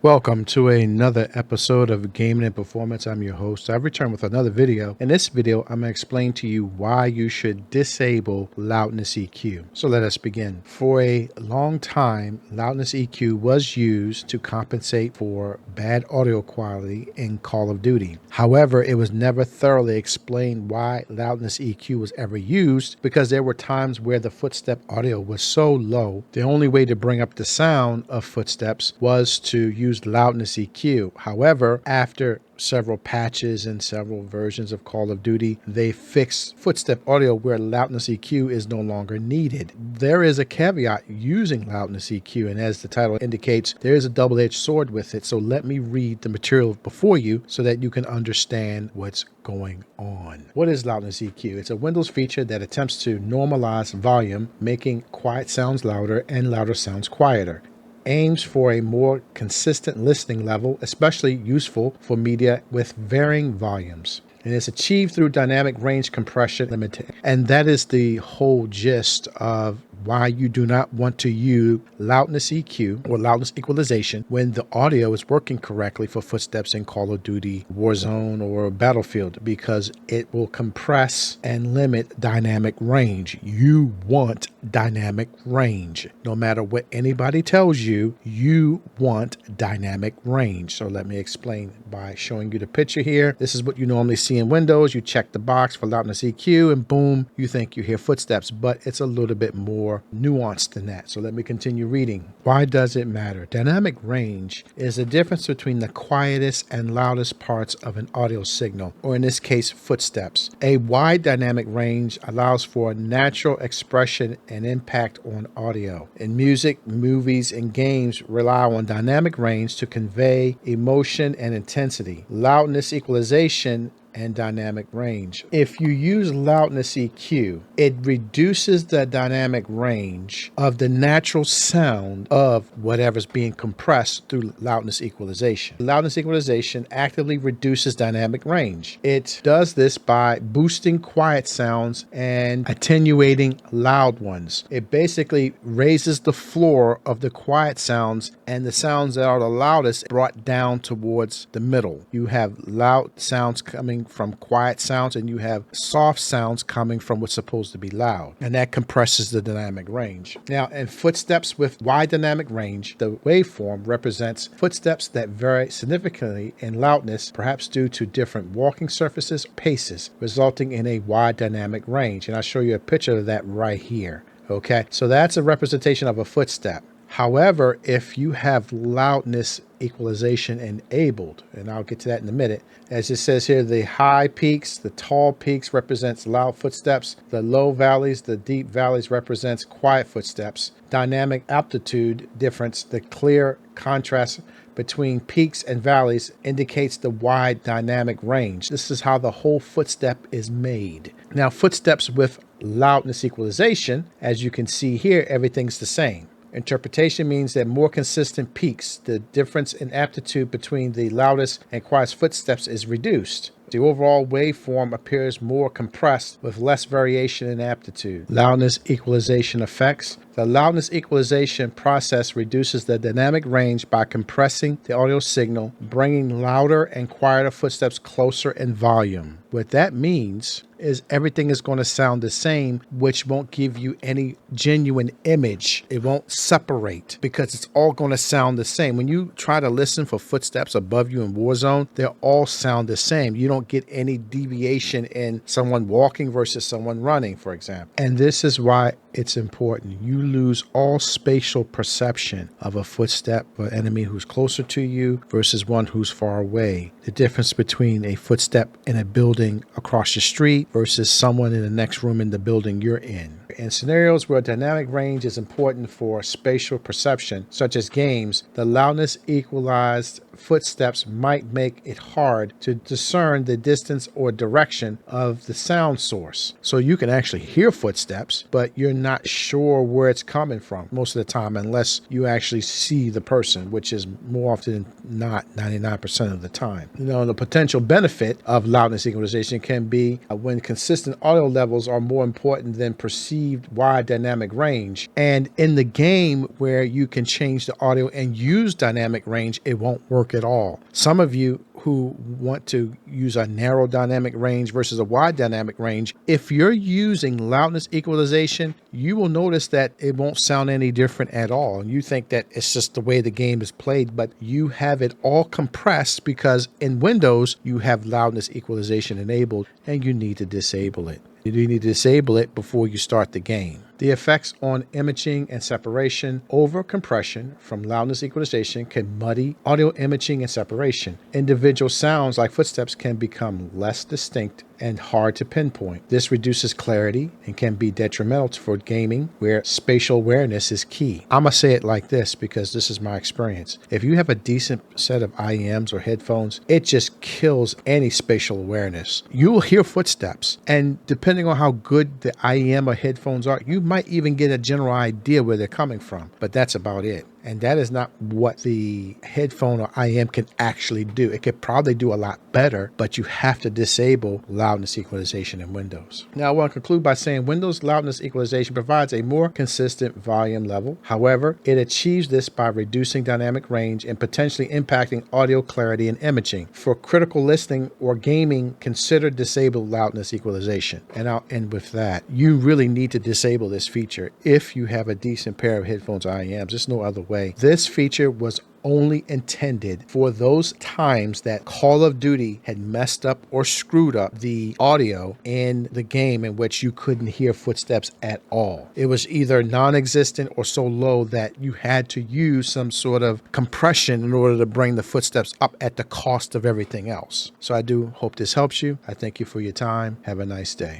Welcome to another episode of Gaming and Performance. I'm your host. I've returned with another video. In this video, I'm going to explain to you why you should disable Loudness EQ. So let us begin. For a long time, Loudness EQ was used to compensate for bad audio quality in Call of Duty. However, it was never thoroughly explained why Loudness EQ was ever used because there were times where the footstep audio was so low, the only way to bring up the sound of footsteps was to use Loudness EQ. However, after several patches and several versions of Call of Duty, they fixed footstep audio where Loudness EQ is no longer needed. There is a caveat using Loudness EQ, and as the title indicates, there is a double-edged sword with it. So let me read the material before you so that you can understand what's going on. What is Loudness EQ? It's a Windows feature that attempts to normalize volume, making quiet sounds louder and louder sounds quieter. Aims for a more consistent listening level, especially useful for media with varying volumes. And it's achieved through dynamic range compression limiting. And that is the whole gist of why you do not want to use Loudness EQ or Loudness Equalization when the audio is working correctly for footsteps in Call of Duty, Warzone, or Battlefield, because it will compress and limit dynamic range. You want dynamic range. No matter what anybody tells you, you want dynamic range. So let me explain by showing you the picture here. This is what you normally see in Windows. You check the box for Loudness EQ and boom, you think you hear footsteps, but it's a little bit more nuanced than that. So let me continue reading. Why does it matter? Dynamic range is the difference between the quietest and loudest parts of an audio signal, or in this case, footsteps. A wide dynamic range allows for natural expression and impact on audio. In music, movies, and games rely on dynamic range to convey emotion and intensity. Loudness equalization and dynamic range. If you use Loudness EQ, it reduces the dynamic range of the natural sound of whatever's being compressed through Loudness Equalization. Loudness Equalization actively reduces dynamic range. It does this by boosting quiet sounds and attenuating loud ones. It basically raises the floor of the quiet sounds, and the sounds that are the loudest brought down towards the middle. You have loud sounds coming from quiet sounds, and you have soft sounds coming from what's supposed to be loud, and that compresses the dynamic range. Now, in footsteps with wide dynamic range, the waveform represents footsteps that vary significantly in loudness, perhaps due to different walking surfaces or paces, resulting in a wide dynamic range. And I'll show you a picture of that right here. Okay, so that's a representation of a footstep. However, if you have Loudness Equalization enabled, and I'll get to that in a minute, as it says here, the high peaks, the tall peaks represents loud footsteps, the low valleys, the deep valleys represents quiet footsteps. Dynamic amplitude difference, the clear contrast between peaks and valleys indicates the wide dynamic range. This is how the whole footstep is made. Now, footsteps with Loudness Equalization, as you can see here, everything's the same. Interpretation means that more consistent peaks, the difference in amplitude between the loudest and quietest footsteps is reduced. The overall waveform appears more compressed with less variation in amplitude. Loudness equalization effects. The loudness equalization process reduces the dynamic range by compressing the audio signal, bringing louder and quieter footsteps closer in volume. What that means is everything is going to sound the same, which won't give you any genuine image. It won't separate because it's all going to sound the same. When you try to listen for footsteps above you in Warzone, they all sound the same. You don't get any deviation in someone walking versus someone running, for example. And this is why it's important. You lose all spatial perception of a footstep of an enemy who's closer to you versus one who's far away. The difference between a footstep in a building across the street versus someone in the next room in the building you're in. In scenarios where dynamic range is important for spatial perception, such as games, the loudness equalized footsteps might make it hard to discern the distance or direction of the sound source. So you can actually hear footsteps, but you're not sure where it's coming from most of the time unless you actually see the person, which is more often than not 99% of the time. You know, the potential benefit of loudness equalization can be when consistent audio levels are more important than perceived achieved wide dynamic range. And in the game where you can change the audio and use dynamic range, it won't work at all. Some of you who want to use a narrow dynamic range versus a wide dynamic range, if you're using loudness equalization, you will notice that it won't sound any different at all. And you think that it's just the way the game is played, but you have it all compressed because in Windows, you have loudness equalization enabled and you need to disable it. You need to disable it before you start the game. The effects on imaging and separation over compression from loudness equalization can muddy audio imaging and separation. Individual sounds like footsteps can become less distinct and hard to pinpoint. This reduces clarity and can be detrimental for gaming where spatial awareness is key. I'm going to say it like this because this is my experience. If you have a decent set of IEMs or headphones, it just kills any spatial awareness. You will hear footsteps, and depending on how good the IEM or headphones are, you might even get a general idea where they're coming from, but that's about it. And that is not what the headphone or IEM can actually do. It could probably do a lot better, but you have to disable loudness equalization in Windows. Now, I want to conclude by saying Windows loudness equalization provides a more consistent volume level. However, it achieves this by reducing dynamic range and potentially impacting audio clarity and imaging. For critical listening or gaming, consider disable loudness equalization. And I'll end with that. You really need to disable this feature if you have a decent pair of headphones or IEMs. There's no other way. This feature was only intended for those times that Call of Duty had messed up or screwed up the audio in the game in which you couldn't hear footsteps at all. It was either non-existent or so low that you had to use some sort of compression in order to bring the footsteps up at the cost of everything else. So I do hope this helps you. I thank you for your time. Have a nice day.